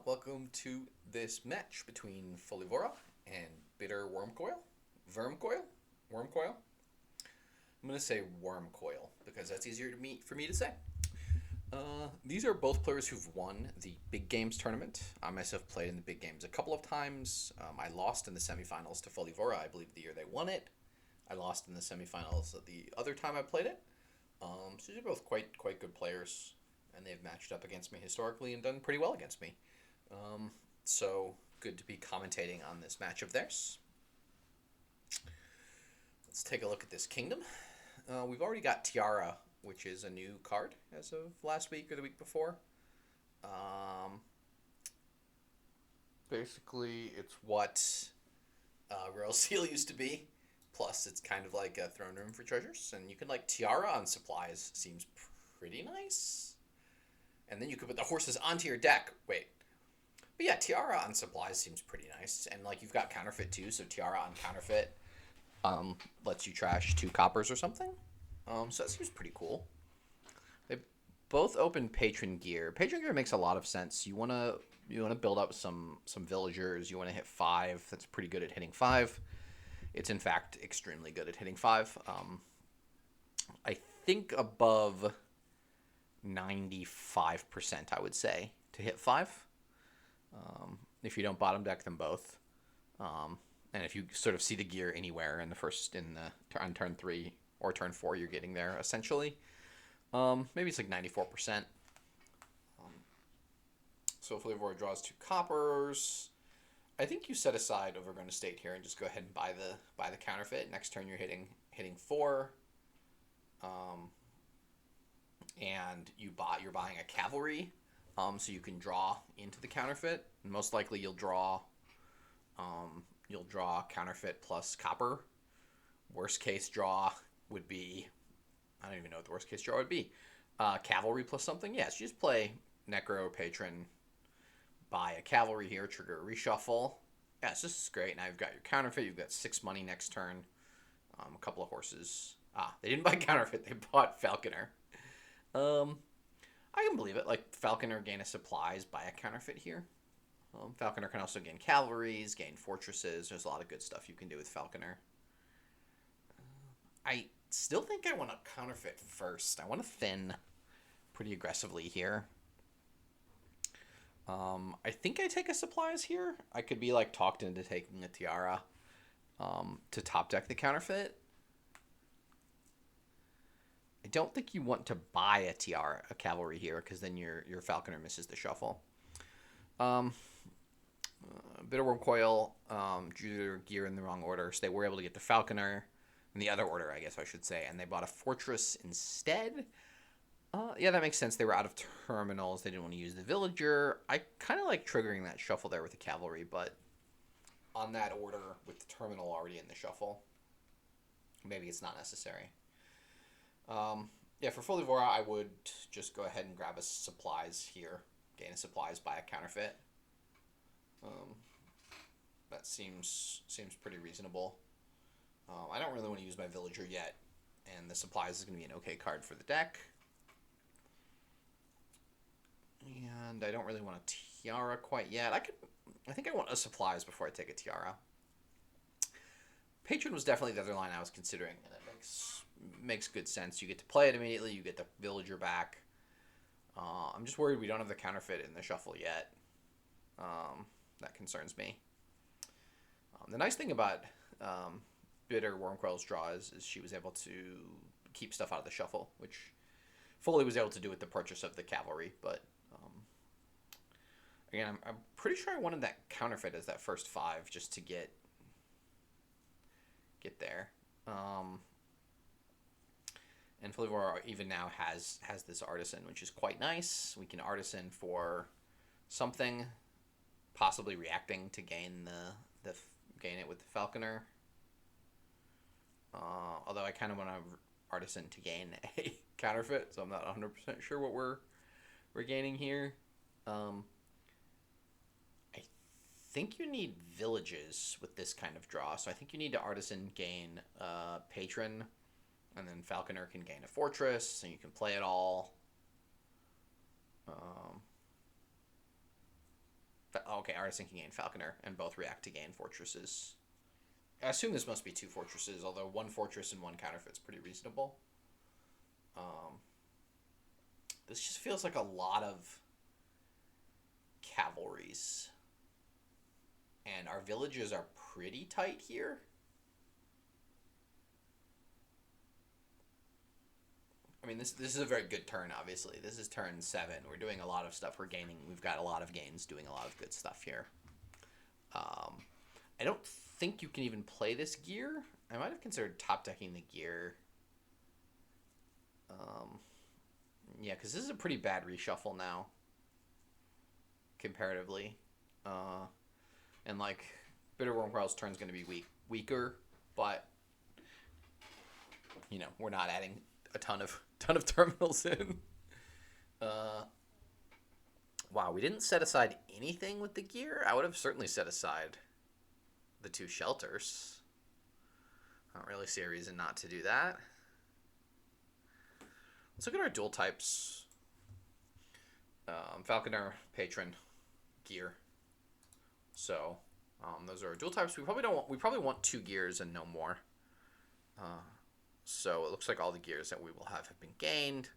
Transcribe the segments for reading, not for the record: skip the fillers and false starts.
welcome to this match between Folivora and BitterWurmcoil. Vermcoil? Wormcoil? I'm going to say Wormcoil because that's easier for me to say. These are both players who've won the Big Games tournament. I myself played in the Big Games a couple of times. I lost in the semifinals to Folivora, I believe the year they won it. I lost in the semifinals the other time I played it. So these are both quite good players, and they've matched up against me historically and done pretty well against me. So good to be commentating on this match of theirs. Let's take a look at this kingdom. We've already got Tiara, which is a new card as of last week or the week before. Basically, it's what Royal Seal used to be. Plus, it's kind of like a throne room for treasures. And you can, like, Tiara on supplies seems pretty nice. And then you could put the horses onto your deck. Wait. But yeah, Tiara on supplies seems pretty nice. And, like, you've got Counterfeit, too. So Tiara on Counterfeit lets you trash 2 coppers or something. So that seems pretty cool. They both open Patron gear. Patron gear makes a lot of sense. You wanna build up some villagers. You want to hit 5. That's pretty good at hitting 5. It's in fact extremely good at hitting 5. I think above 95%, I would say, to hit 5. If you don't bottom deck them both, and if you sort of see the gear anywhere on turn 3 or turn 4, you're getting there essentially. Maybe it's like 94%. So Folivora draws 2 coppers. I think you set aside Overgrown Estate here and just go ahead and buy the Counterfeit. Next turn you're hitting 4. And you're buying a Cavalry, so you can draw into the Counterfeit. And most likely you'll draw Counterfeit plus copper. Worst case draw would be, I don't even know what the worst case draw would be. Cavalry plus something. Yes, you just play Necro or Patron, buy a Cavalry here, trigger a reshuffle. Yes, this is great. Now you've got your Counterfeit. You've got 6 money next turn. A couple of horses. They didn't buy Counterfeit. They bought Falconer. I can believe it. Like, Falconer gain a supplies, buy a Counterfeit here. Falconer can also gain Cavalries, gain Fortresses. There's a lot of good stuff you can do with Falconer. I still think I want to Counterfeit first. I want to thin pretty aggressively here. I think I take a supplies here. I could be like talked into taking a Tiara to top deck the Counterfeit. I don't think you want to buy a Tiara, a Cavalry here, because then your Falconer misses the shuffle. BitterWurmcoil drew their gear in the wrong order, so they were able to get the Falconer in the other order, I guess I should say, and they bought a Fortress instead. Yeah, that makes sense. They were out of terminals. They didn't want to use the Villager. I kind of like triggering that shuffle there with the Cavalry, but on that order with the terminal already in the shuffle, maybe it's not necessary. Yeah, for Folivora, I would just go ahead and grab a supplies here. Gain a supplies, buy a Counterfeit. That seems pretty reasonable. I don't really want to use my Villager yet, and the supplies is going to be an okay card for the deck. And I don't really want a Tiara quite yet. I think I want a supplies before I take a Tiara. Patron was definitely the other line I was considering, and it makes good sense. You get to play it immediately. You get the Villager back. I'm just worried we don't have the Counterfeit in the shuffle yet. That concerns me. The nice thing about BitterWurmcoil's draw is she was able to keep stuff out of the shuffle, which Foley was able to do with the purchase of the Cavalry, but again, I'm pretty sure I wanted that Counterfeit as that first 5 just to get there. And Folivora even now has this Artisan, which is quite nice. We can Artisan for something, possibly reacting to gain gain it with the Falconer. Although I kind of want to Artisan to gain a Counterfeit, so I'm not 100% sure what we're gaining here. I think you need villages with this kind of draw, so I think you need to Artisan gain Patron, and then Falconer can gain a Fortress, and you can play it all. Okay, Artisan can gain Falconer, and both react to gain fortresses. I assume this must be 2 fortresses, although 1 fortress and 1 counterfeit's pretty reasonable. This just feels like a lot of cavalries. And our villages are pretty tight here. I mean, this is a very good turn, obviously. This is turn 7. We're doing a lot of stuff. We've got a lot of gains doing a lot of good stuff here. I don't think you can even play this gear. I might have considered top decking the gear. Yeah, because this is a pretty bad reshuffle now, comparatively. And like, BitterWurmcoil's turn's going to be weaker, but you know, we're not adding a ton of terminals in. Wow, we didn't set aside anything with the gear. I would have certainly set aside the 2 shelters. I don't really see a reason not to do that. Let's look at our dual types. Falconer, Patron, gear. So those are our dual types. We probably want 2 gears and no more. So it looks like all the gears that we will have been gained.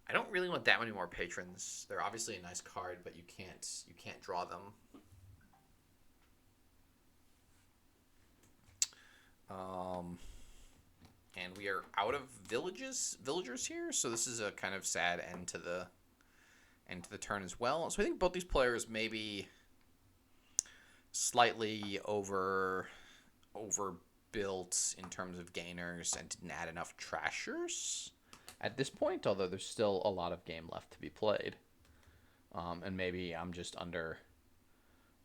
I don't really want that many more patrons. They're obviously a nice card, but you can't draw them. And we are out of villagers here, so this is a kind of sad end to the turn as well. So I think both these players maybe slightly overbuilt in terms of gainers and didn't add enough trashers at this point, although there's still a lot of game left to be played. And maybe I'm just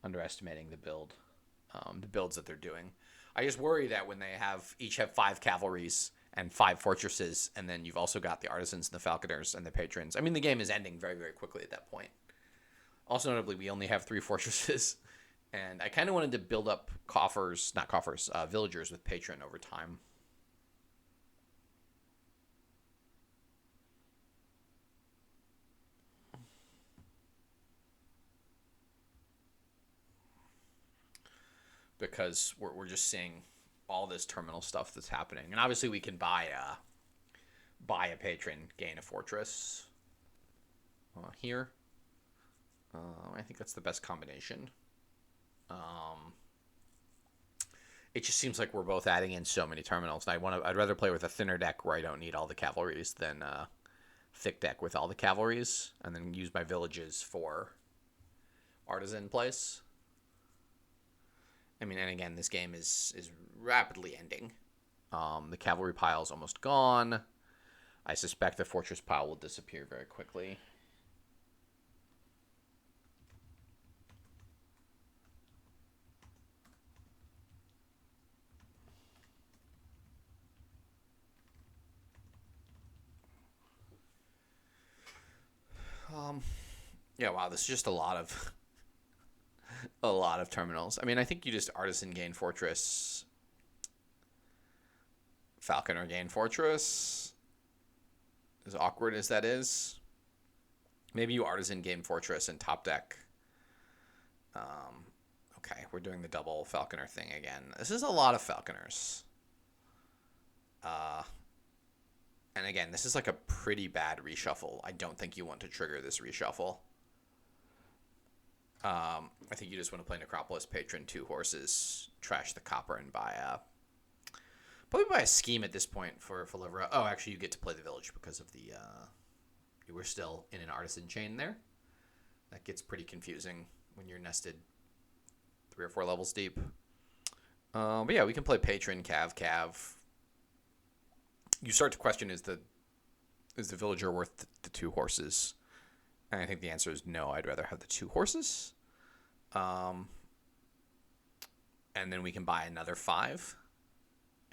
underestimating the builds that they're doing. I just worry that when they each have 5 cavalries and 5 fortresses, and then you've also got the artisans and the falconers and the patrons. I mean, the game is ending very, very quickly at that point. Also notably, we only have 3 fortresses, and I kind of wanted to build up villagers with patron over time. Because we're just seeing all this terminal stuff that's happening. And obviously we can buy a patron, gain a fortress here. I think that's the best combination. It just seems like we're both adding in so many terminals. And I'd rather play with a thinner deck where I don't need all the cavalries than a thick deck with all the cavalries, and then use my villages for artisan plays. I mean, and again, this game is rapidly ending. The cavalry pile is almost gone. I suspect the fortress pile will disappear very quickly. Yeah, wow, this is just a lot of terminals. I mean, I think you just artisan gain fortress, Falconer gain fortress. As awkward as that is, maybe you artisan gain fortress and top deck. Okay, we're doing the double Falconer thing again. This is a lot of Falconers. And again, this is like a pretty bad reshuffle. I don't think you want to trigger this reshuffle. I think you just want to play Necropolis Patron, 2 horses, trash the copper, and probably buy a scheme at this point for Folivora. Oh, actually, you get to play the village because of the we're still in an artisan chain there. That gets pretty confusing when you're nested 3 or 4 levels deep. But yeah, we can play Patron, Cav. You start to question, is the villager worth the 2 horses? And I think the answer is no. I'd rather have the 2 horses. And then we can buy another 5.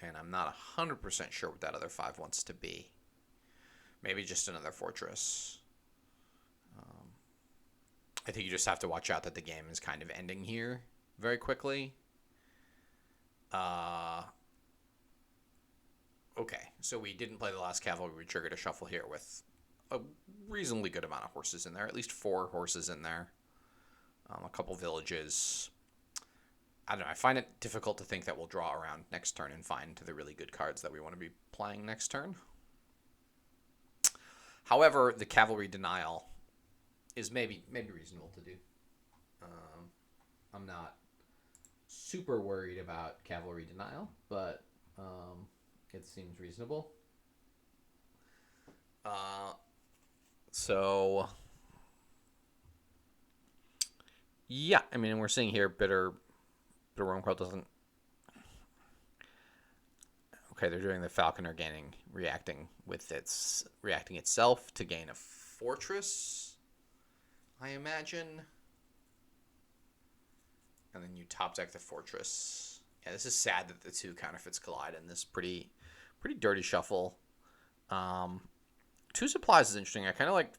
And I'm not 100% sure what that other 5 wants to be. Maybe just another fortress. I think you just have to watch out that the game is kind of ending here very quickly. Okay, so we didn't play the last cavalry. We triggered a shuffle here with a reasonably good amount of horses in there. At least 4 horses in there. a couple villages. I don't know. I find it difficult to think that we'll draw around next turn and find the really good cards that we want to be playing next turn. However, the Cavalry Denial is maybe reasonable to do. I'm not super worried about Cavalry Denial, but it seems reasonable. So, yeah, I mean, we're seeing here BitterWurmcoil doesn't. Okay, they're doing the Falconer reacting itself to gain a fortress, I imagine. And then you top deck the fortress. Yeah, this is sad that the two counterfeits collide in this pretty dirty shuffle. 2 supplies is interesting. I kind of like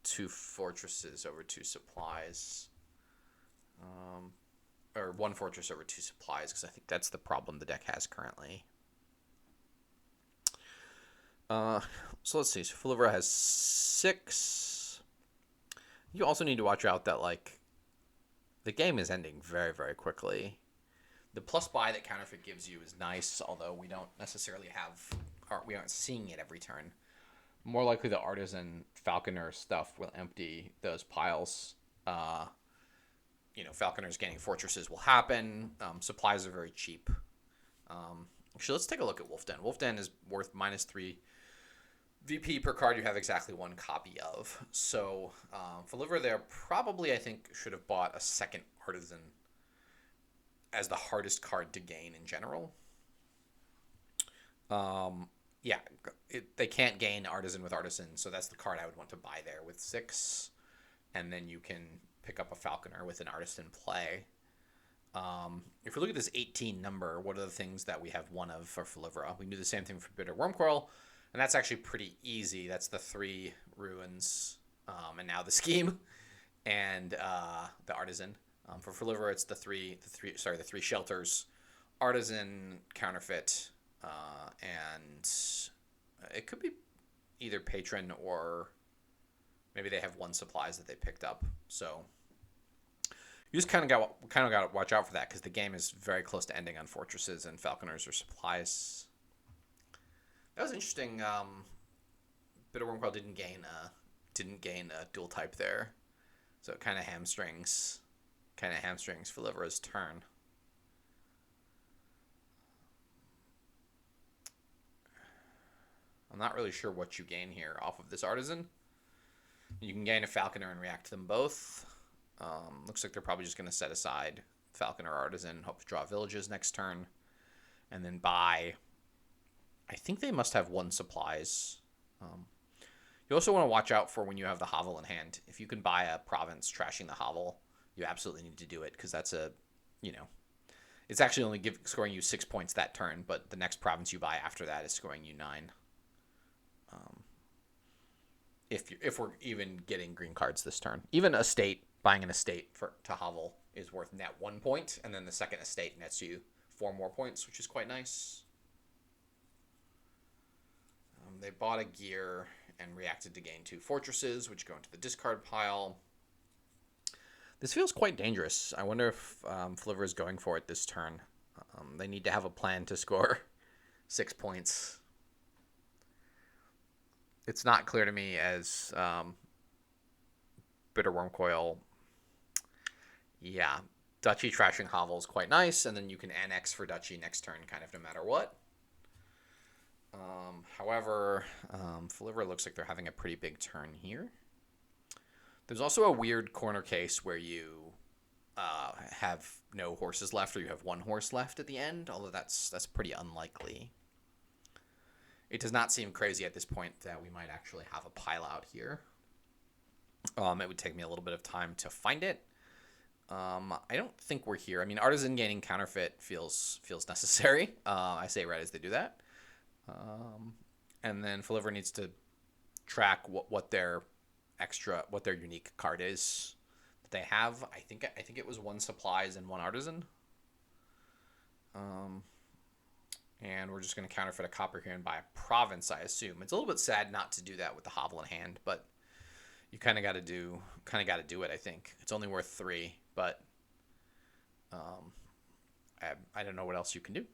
2 fortresses over 2 supplies. Or 1 fortress over 2 supplies, because I think that's the problem the deck has currently. So let's see. So Folivora has 6. You also need to watch out that, like, the game is ending very, very quickly. The plus buy that Counterfeit gives you is nice, although we don't necessarily we aren't seeing it every turn. More likely the Artisan Falconer stuff will empty those piles. Falconers gaining fortresses will happen. Supplies are very cheap. Actually, let's take a look at Wolf Den. Wolf Den is worth -3 VP per card you have exactly 1 copy of. So Folivora there probably, I think, should have bought a second Artisan as the hardest card to gain in general. They can't gain Artisan with Artisan, so that's the card I would want to buy there with 6. And then you can pick up a Falconer with an Artisan play. If we look at this 18 number, what are the things that we have 1 of for Folivora? We can do the same thing for BitterWurmcoil, and that's actually pretty easy. That's the 3 ruins, and now the scheme, and the Artisan. For Folivora, it's the three shelters, Artisan, Counterfeit, and it could be either Patron or maybe they have 1 supplies that they picked up. So you just kind of got to watch out for that, because the game is very close to ending on fortresses and Falconers or supplies. That was interesting. BitterWurmcoil didn't gain a dual type there, so it kind of hamstrings Folivora's turn. I'm not really sure what you gain here off of this Artisan. You can gain a Falconer and react to them both. Looks like they're probably just going to set aside Falconer or Artisan, hope to draw villages next turn, and then buy. I think they must have 1 supplies. You also want to watch out for when you have the hovel in hand. If you can buy a province trashing the hovel, you absolutely need to do it, because that's it's actually only scoring you 6 points that turn, but the next province you buy after that is scoring you 9. If we're even getting green cards this turn, even buying an estate to hovel is worth net 1 point, and then the second estate nets you 4 more points, which is quite nice. They bought a gear and reacted to gain 2 fortresses, which go into the discard pile. This feels quite dangerous. I wonder if Folivora is going for it this turn. They need to have a plan to score 6 points. It's not clear to me as BitterWurmcoil. Yeah, Duchy trashing hovel is quite nice, and then you can annex for Duchy next turn, kind of no matter what. However, Folivora looks like they're having a pretty big turn here. There's also a weird corner case where you have no horses left, or you have 1 horse left at the end, although that's pretty unlikely. It does not seem crazy at this point that we might actually have a pile out here. It would take me a little bit of time to find it. I don't think we're here. I mean, Artisan gaining Counterfeit feels necessary. I say right as they do that. And then Folivora needs to track what their unique card is that they have. I think it was 1 supplies and 1 Artisan. And we're just going to counterfeit a copper here and buy a province, I assume. It's a little bit sad not to do that with the hovel in hand, but you kind of got to do it. I think it's only worth 3, but I don't know what else you can do.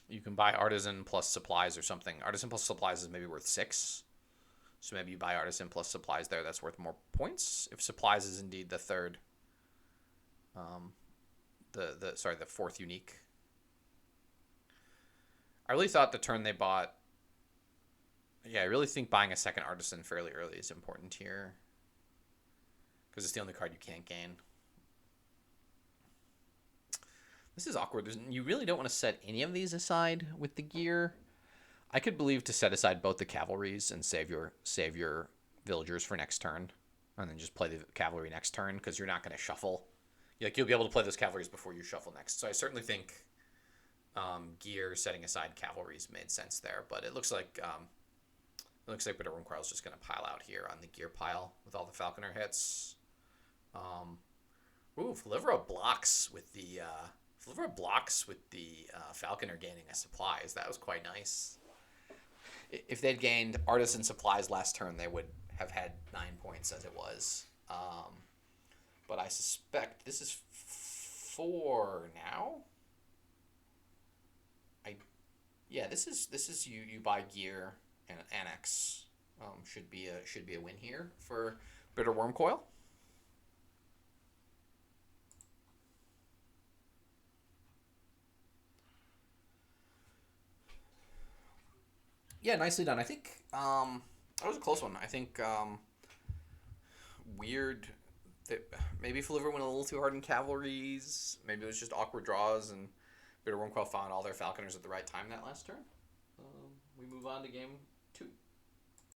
You can buy Artisan plus supplies or something. Artisan plus supplies is maybe worth 6. So maybe you buy Artisan plus supplies there. That's worth more points. If supplies is indeed the third, the fourth unique. I really thought the turn they bought. Yeah, I really think buying a second Artisan fairly early is important here, because it's the only card you can't gain. This is awkward. You really don't want to set any of these aside with the gear. I could believe to set aside both the cavalries and save your villagers for next turn, and then just play the cavalry next turn, because you're not going to shuffle. Like, you'll be able to play those cavalries before you shuffle next. So I certainly think gear setting aside cavalries made sense there, but it looks like BitterWurmcoil is just going to pile out here on the gear pile with all the Falconer hits. Folivora blocks with the Falconer gaining a supplies. That was quite nice. If they'd gained Artisan supplies last turn, they would have had 9 points as it was. But I suspect this is 4 now. This is you buy gear and Annex. Should be a win here for BitterWurmcoil. Yeah, nicely done. I think that was a close one. I think weird that maybe Folivora went a little too hard in cavalries. Maybe it was just awkward draws, and BitterWurmcoil found all their Falconers at the right time that last turn. We move on to game